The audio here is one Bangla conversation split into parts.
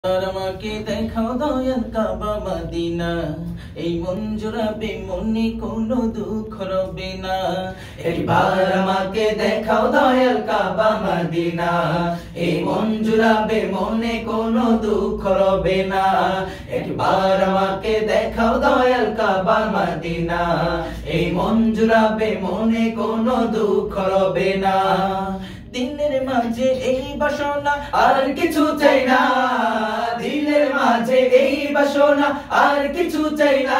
আর আমাকে দেখাও দয়াল কাবা মদিনা, এই মন জোড়াবে মনে কোনো দুঃখ রবে না। একবার আমাকে দেখাও দয়াল কাবা মদিনা, এই মন জোড়াবে মনে কোনো দুঃখ রবে না। একবার আমাকে দেখাও দয়াল কাবা মদিনা, এই মন জোড়াবে মনে কোনো দুঃখ রবে না। দিনের মাঝে এই বাসনা আর কিছু চাই না, দিনের মাঝে এই বাসনা আর কিছু চাই না।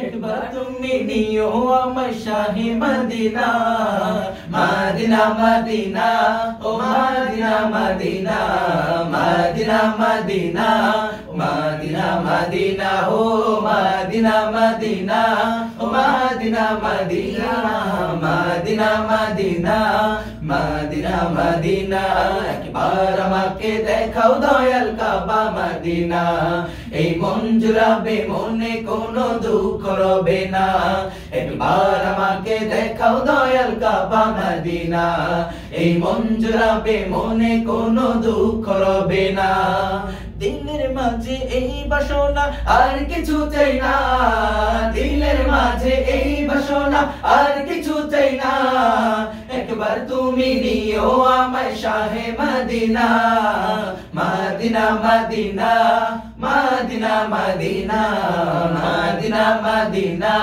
একবার তুমি নিও আমায় শাহে মদিনা, মদিনা মদিনা ও Medina Medina, Medina Medina Medina Medina ও মদিনা মদিনা ও Medina Medina, Medina Medina Medina Medina. একবার আমাকে দেখাও দয়াল কাবা মদিনা, এই মন জুড়াবে মনে কোনো দুঃখ রবে না। একবার আমাকে দেখাও দয়াল কাবা মদিনা, এই মন জুড়াবে মনে কোনো দুঃখ রবে না। দিলের মাঝে এই বাসনা আর কিছু চাই না, দিলের মাঝে এই বাসনা আর কিছু চাই না। একবার তুমি নিও আমায় শাহে Medina, Medina Medina Medina Medina, Medina Medina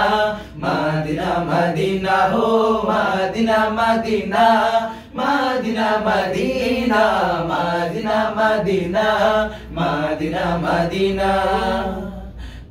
Medina Medina হো Medina Medina, Medina Medina Medina Medina Medina Medina.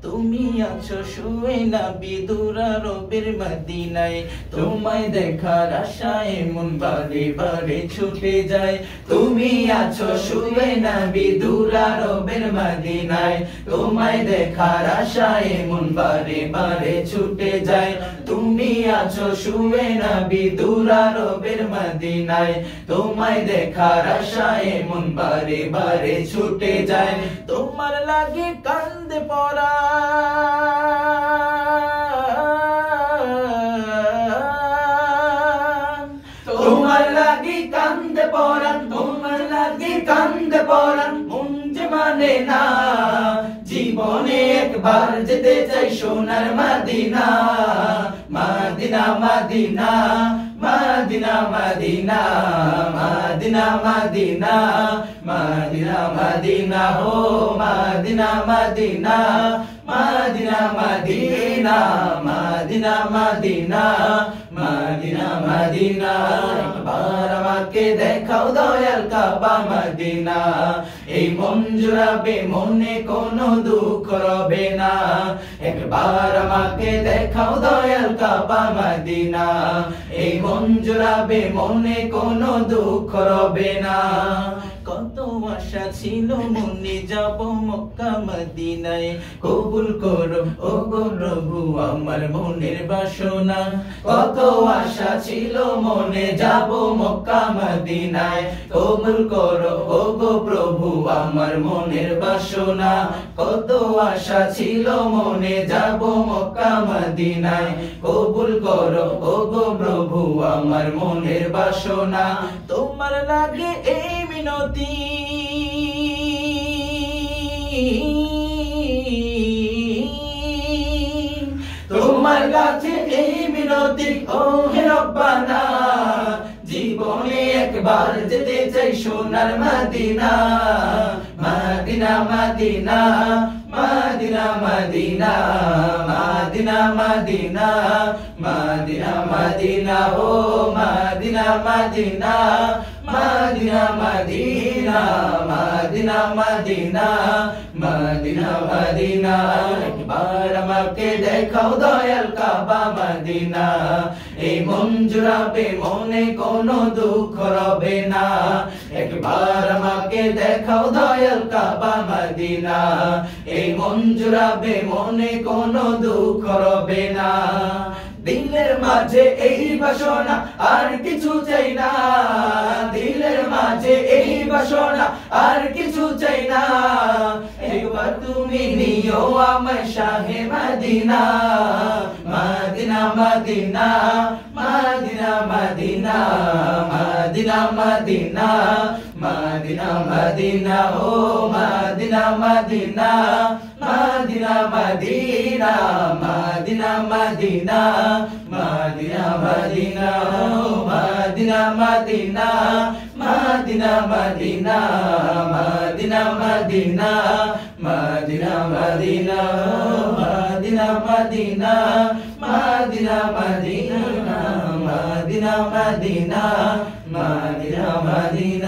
তুমি আছো শুয়ে নবী দুরারবের মদিনায়, তোমায় দেখার আশায় মন বারে বারে ছুটে যায়। তুমি আছো শুয়ে নবী দুরারবের মদিনায়, তোমায় দেখার আশায় মন বারে বারে ছুটে যায়। তুমি আছো শুয়ে নবী দুরারবের মদিনায়, তোমায় দেখার আশায় মন বারে বারে ছুটে যায়। তোমার লাগে কান্দে পড়া, তোমার লাগি কান্দে পরান, তোমার লাগি কান্দে পরান, মন যে মানে না। জীবনে একবার যেতে চাই সোনার Medina, Medina Medina Medina Medina, Medina Medina Medina Medina হো Medina Medina, Medina Medina Medina Medina Medina Medina. একবার আমাকে দেখাও দয়াল কাবা মদিনা, এই মন জুড়াবে মনে কোনো দুঃখ রবে না। একবার আমাকে দেখাও দয়াল কাবা মদিনা, এই মন জুড়াবে মনে কোনো দুঃখ রবে না। কত আশা ছিল মনে যাব মক্কা মদিনায়, কবুল করো ও গো প্রভু আমার মনের বাসনা। কত আশা ছিল মনে যাব মক্কা মদিনায়, কবুল করো ও গো প্রভু আমার মনের বাসনা। কত আশা ছিল মনে যাব মক্কা মদিনায়, কবুল করো ও গো প্রভু আমার মনের বাসনা। তোমার লাগে এই মিনতি, তোমার কাছে এই মিনতি ও হে রব্বানা। জীবনে একবার যেতে চাই সোনার Medina, Medina Medina Medina Medina, Medina Medina Medina Medina ও Medina Medina, Medina Medina Medina Medina Medina Medina. একবার আমাকে দেখাও দয়াল কাবা মদিনা, এই মন জুড়াবে মনে কোনো দুঃখ রবে না। একবার আমাকে দেখাও দয়াল কাবা মদিনা, এই মন জুড়াবে মনে কোনো দুঃখ রবে না। দিলের মাঝে এই বাসনা আর কিছু চাই না, দিলের মাঝে এই বাসনা আর কিছু চাই না। একবার তুমি নিও আমায় শাহে Medina, Medina Medina Medina Medina Medina Madina Madina Madina oh Madina Madina Madina Madina Madina Madina Madina Madina oh Madina Madina Madina Madina Madina Madina Madina Madina oh Madina Madina Madina Madina Madina Madina Madina Madina